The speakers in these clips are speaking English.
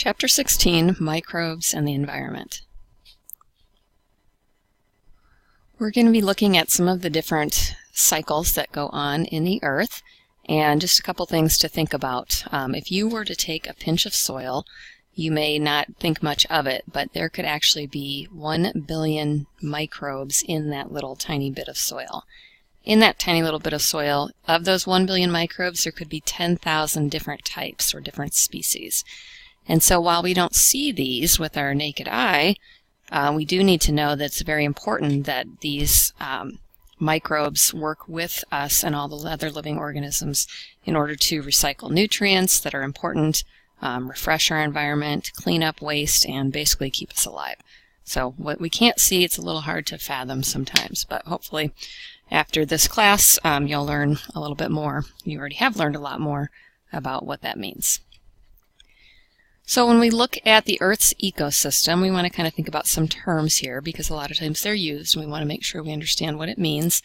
Chapter 16, Microbes and the Environment. We're going to be looking at some of the different cycles that go on in the earth, and just a couple things to think about. If you were to take a pinch of soil, you may not think much of it, but there could actually be 1 billion microbes in that little tiny bit of soil. In that tiny little bit of soil, of those 1 billion microbes, there could be 10,000 different types or different species. And so while we don't see these with our naked eye, we do need to know that it's very important that these microbes work with us and all the other living organisms in order to recycle nutrients that are important, refresh our environment, clean up waste, and basically keep us alive. So what we can't see, it's a little hard to fathom sometimes, but hopefully after this class you'll learn a little bit more. You already have learned a lot more about what that means. So when we look at the Earth's ecosystem, we want to kind of think about some terms here because a lot of times they're used and we want to make sure we understand what it means.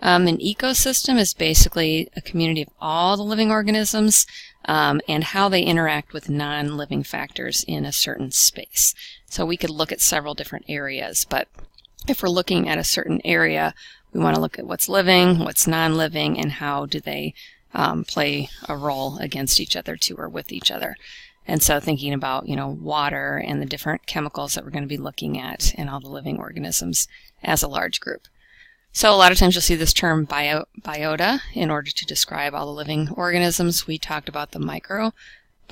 An ecosystem is basically a community of all the living organisms and how they interact with non-living factors in a certain space. So we could look at several different areas, but if we're looking at a certain area, we want to look at what's living, what's non-living, and how do they play a role against each other, to or with each other. And so thinking about, water and the different chemicals that we're going to be looking at in all the living organisms as a large group. So a lot of times you'll see this term biota in order to describe all the living organisms. We talked about the microbiota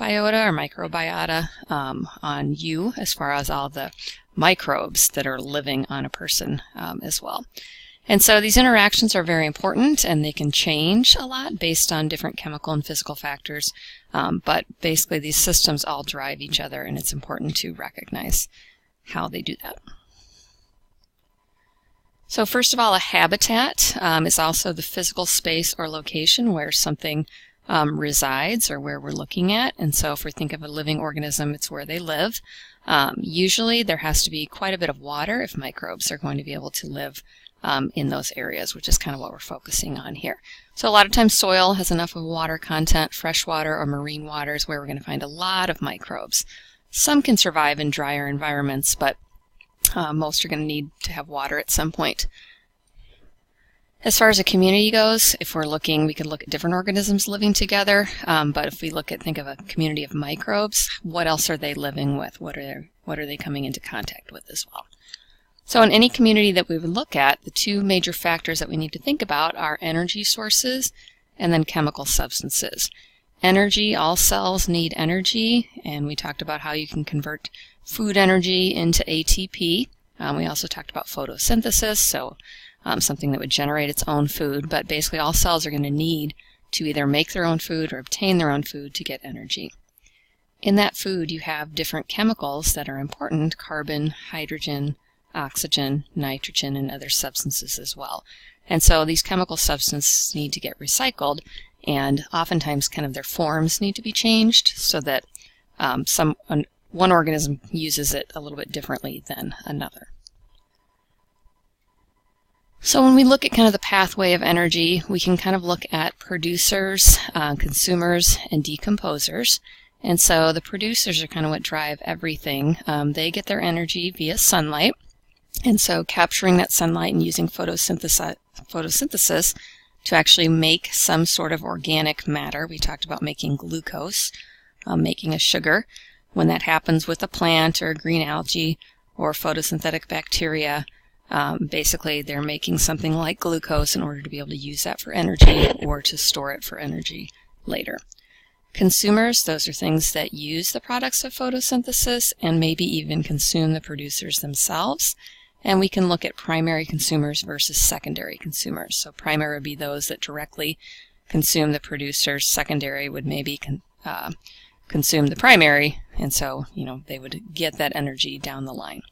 or microbiota on you as far as all the microbes that are living on a person as well. And so these interactions are very important, and they can change a lot based on different chemical and physical factors. But basically these systems all drive each other, and it's important to recognize how they do that. So first of all, a habitat is also the physical space or location where something resides or where we're looking at. And so if we think of a living organism, it's where they live. Usually there has to be quite a bit of water if microbes are going to be able to live in those areas, which is kind of what we're focusing on here. So a lot of times soil has enough of water content. Freshwater or marine water is where we're going to find a lot of microbes. Some can survive in drier environments, but most are going to need to have water at some point. As far as a community goes, if we're looking, we could look at different organisms living together, but if we think of a community of microbes, what else are they living with? What are they coming into contact with as well? So in any community that we would look at, the two major factors that we need to think about are energy sources and then chemical substances. Energy, all cells need energy, and we talked about how you can convert food energy into ATP. We also talked about photosynthesis, so something that would generate its own food, but basically all cells are going to need to either make their own food or obtain their own food to get energy. In that food you have different chemicals that are important: carbon, hydrogen, oxygen, nitrogen, and other substances as well. And so these chemical substances need to get recycled, and oftentimes kind of their forms need to be changed so that one organism uses it a little bit differently than another. So when we look at kind of the pathway of energy, we can kind of look at producers, consumers, and decomposers. And so the producers are kind of what drive everything. They get their energy via sunlight. And so capturing that sunlight and using photosynthesis to actually make some sort of organic matter. We talked about making glucose, making a sugar. When that happens with a plant or a green algae or photosynthetic bacteria, basically they're making something like glucose in order to be able to use that for energy or to store it for energy later. Consumers, those are things that use the products of photosynthesis and maybe even consume the producers themselves. And we can look at primary consumers versus secondary consumers. So primary would be those that directly consume the producers. Secondary would maybe consume the primary, and so they would get that energy down the line.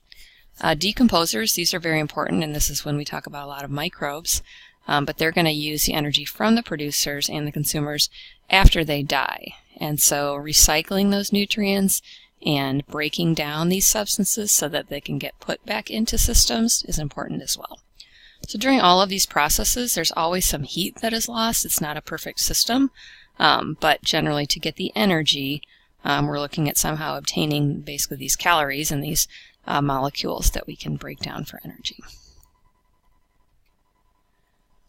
Decomposers, these are very important, and this is when we talk about a lot of microbes, but they're going to use the energy from the producers and the consumers after they die. And so recycling those nutrients and breaking down these substances so that they can get put back into systems is important as well. So during all of these processes, there's always some heat that is lost. It's not a perfect system, but generally to get the energy, we're looking at somehow obtaining basically these calories and these molecules that we can break down for energy.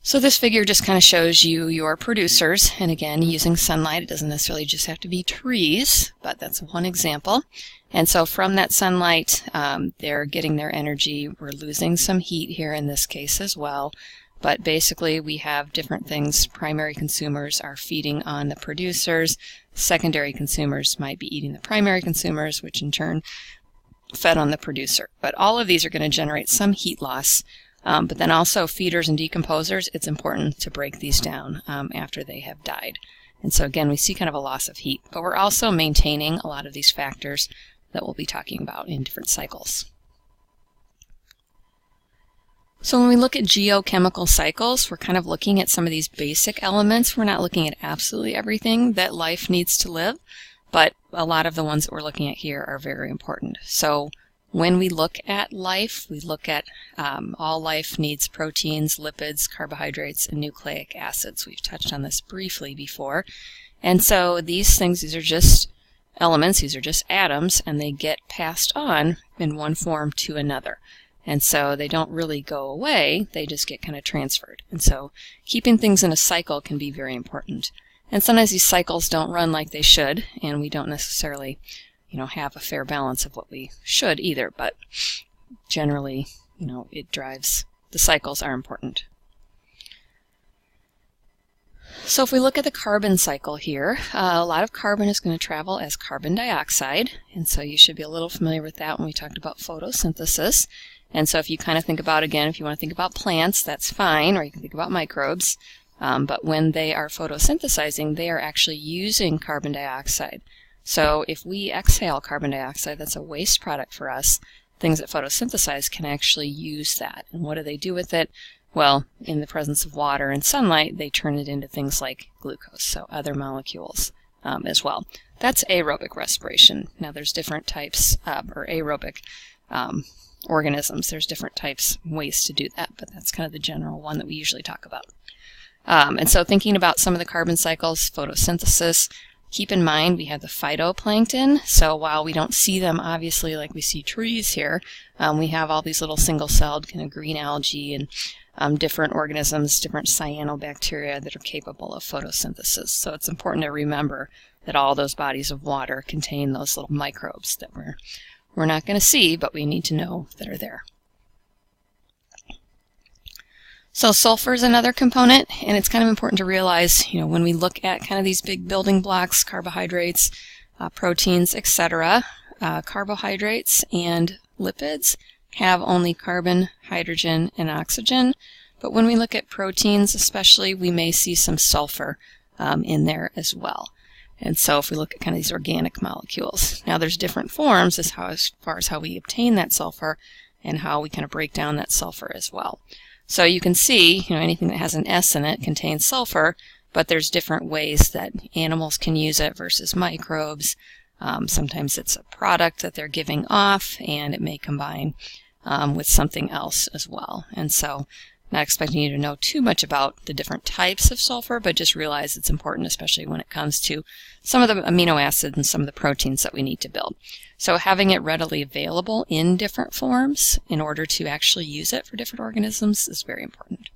So this figure just kind of shows you your producers, and again, using sunlight, it doesn't necessarily just have to be trees, but that's one example. And so from that sunlight, they're getting their energy. We're losing some heat here in this case as well, but basically we have different things. Primary consumers are feeding on the producers. Secondary consumers might be eating the primary consumers, which in turn fed on the producer. But all of these are going to generate some heat loss. But then also feeders and decomposers, it's important to break these down after they have died. And so again, we see kind of a loss of heat, but we're also maintaining a lot of these factors that we'll be talking about in different cycles. So when we look at geochemical cycles, we're kind of looking at some of these basic elements. We're not looking at absolutely everything that life needs to live, but a lot of the ones that we're looking at here are very important. So when we look at life, we look at all life needs proteins, lipids, carbohydrates, and nucleic acids. We've touched on this briefly before. And so these things, these are just elements, these are just atoms, and they get passed on in one form to another. And so they don't really go away, they just get kind of transferred. And so keeping things in a cycle can be very important. And sometimes these cycles don't run like they should, and we don't necessarily have a fair balance of what we should either, but generally, it drives, the cycles are important. So if we look at the carbon cycle here, a lot of carbon is going to travel as carbon dioxide, and so you should be a little familiar with that when we talked about photosynthesis. And so if you kind of think about, again, if you want to think about plants, that's fine, or you can think about microbes, but when they are photosynthesizing, they are actually using carbon dioxide. So if we exhale carbon dioxide, that's a waste product for us. Things that photosynthesize can actually use that. And what do they do with it? Well, in the presence of water and sunlight, they turn it into things like glucose, so other molecules as well. That's aerobic respiration. Now there's different types, or aerobic organisms. There's different types, ways to do that, but that's kind of the general one that we usually talk about. And so thinking about some of the carbon cycles, photosynthesis, keep in mind we have the phytoplankton, so while we don't see them obviously like we see trees here, we have all these little single-celled kind of green algae and different organisms, different cyanobacteria that are capable of photosynthesis. So it's important to remember that all those bodies of water contain those little microbes that we're not going to see, but we need to know that are there. So sulfur is another component, and it's kind of important to realize, when we look at kind of these big building blocks, carbohydrates, proteins, etc., carbohydrates and lipids have only carbon, hydrogen, and oxygen. But when we look at proteins especially, we may see some sulfur in there as well. And so if we look at kind of these organic molecules, now there's different forms as far as how we obtain that sulfur and how we kind of break down that sulfur as well. So you can see, anything that has an S in it contains sulfur, but there's different ways that animals can use it versus microbes. Sometimes it's a product that they're giving off, and it may combine with something else as well. And so not expecting you to know too much about the different types of sulfur, but just realize it's important, especially when it comes to some of the amino acids and some of the proteins that we need to build. So having it readily available in different forms in order to actually use it for different organisms is very important.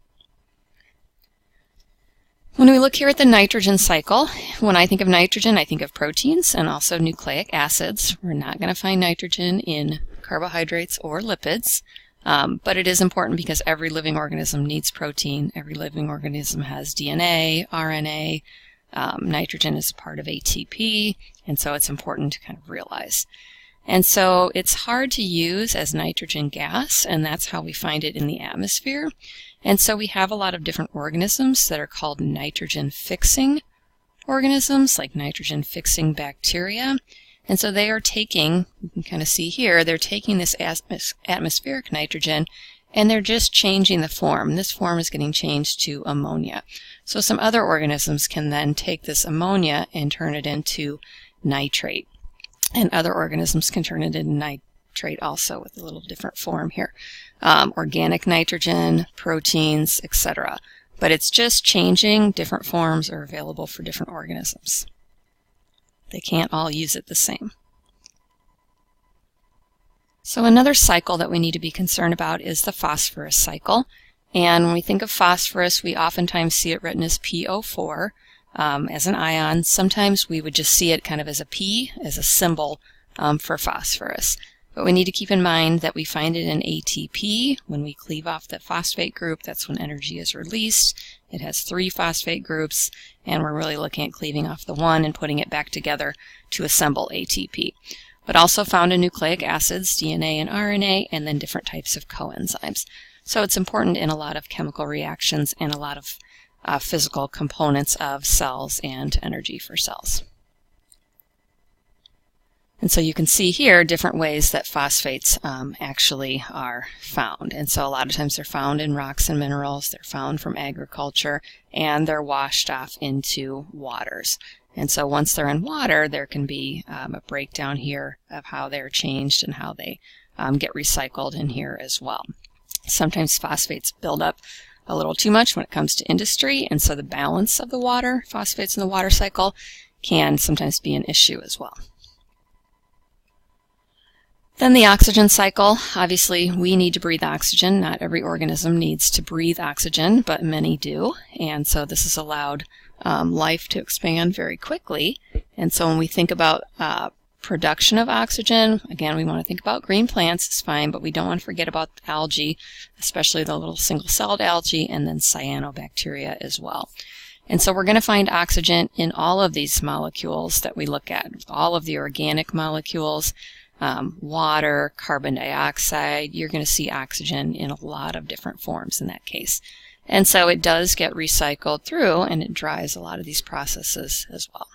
When we look here at the nitrogen cycle, when I think of nitrogen, I think of proteins and also nucleic acids. We're not going to find nitrogen in carbohydrates or lipids. But it is important because every living organism needs protein. Every living organism has DNA, RNA. Nitrogen is a part of ATP, and so it's important to kind of realize. And so it's hard to use as nitrogen gas, and that's how we find it in the atmosphere. And so we have a lot of different organisms that are called nitrogen-fixing organisms, like nitrogen-fixing bacteria. And so they are taking, you can kind of see here, they're taking this atmospheric nitrogen and they're just changing the form. This form is getting changed to ammonia. So some other organisms can then take this ammonia and turn it into nitrate. And other organisms can turn it into nitrate also with a little different form here. Organic nitrogen, proteins, etc. But it's just changing. Different forms are available for different organisms. They can't all use it the same. So another cycle that we need to be concerned about is the phosphorus cycle. And when we think of phosphorus, we oftentimes see it written as PO4 as an ion. Sometimes we would just see it kind of as a P, as a symbol for phosphorus. But we need to keep in mind that we find it in ATP. When we cleave off the phosphate group, that's when energy is released. It has 3 phosphate groups, and we're really looking at cleaving off the one and putting it back together to assemble ATP. But also found in nucleic acids, DNA and RNA, and then different types of coenzymes. So it's important in a lot of chemical reactions and a lot of physical components of cells and energy for cells. And so you can see here different ways that phosphates actually are found. And so a lot of times they're found in rocks and minerals, they're found from agriculture, and they're washed off into waters. And so once they're in water, there can be a breakdown here of how they're changed and how they get recycled in here as well. Sometimes phosphates build up a little too much when it comes to industry, and so the balance of the water, phosphates in the water cycle, can sometimes be an issue as well. Then the oxygen cycle. Obviously, we need to breathe oxygen. Not every organism needs to breathe oxygen, but many do. And so this has allowed life to expand very quickly. And so when we think about production of oxygen, again, we want to think about green plants, it's fine, but we don't want to forget about algae, especially the little single-celled algae, and then cyanobacteria as well. And so we're going to find oxygen in all of these molecules that we look at, all of the organic molecules, water, carbon dioxide. You're going to see oxygen in a lot of different forms in that case. And so it does get recycled through, and it drives a lot of these processes as well.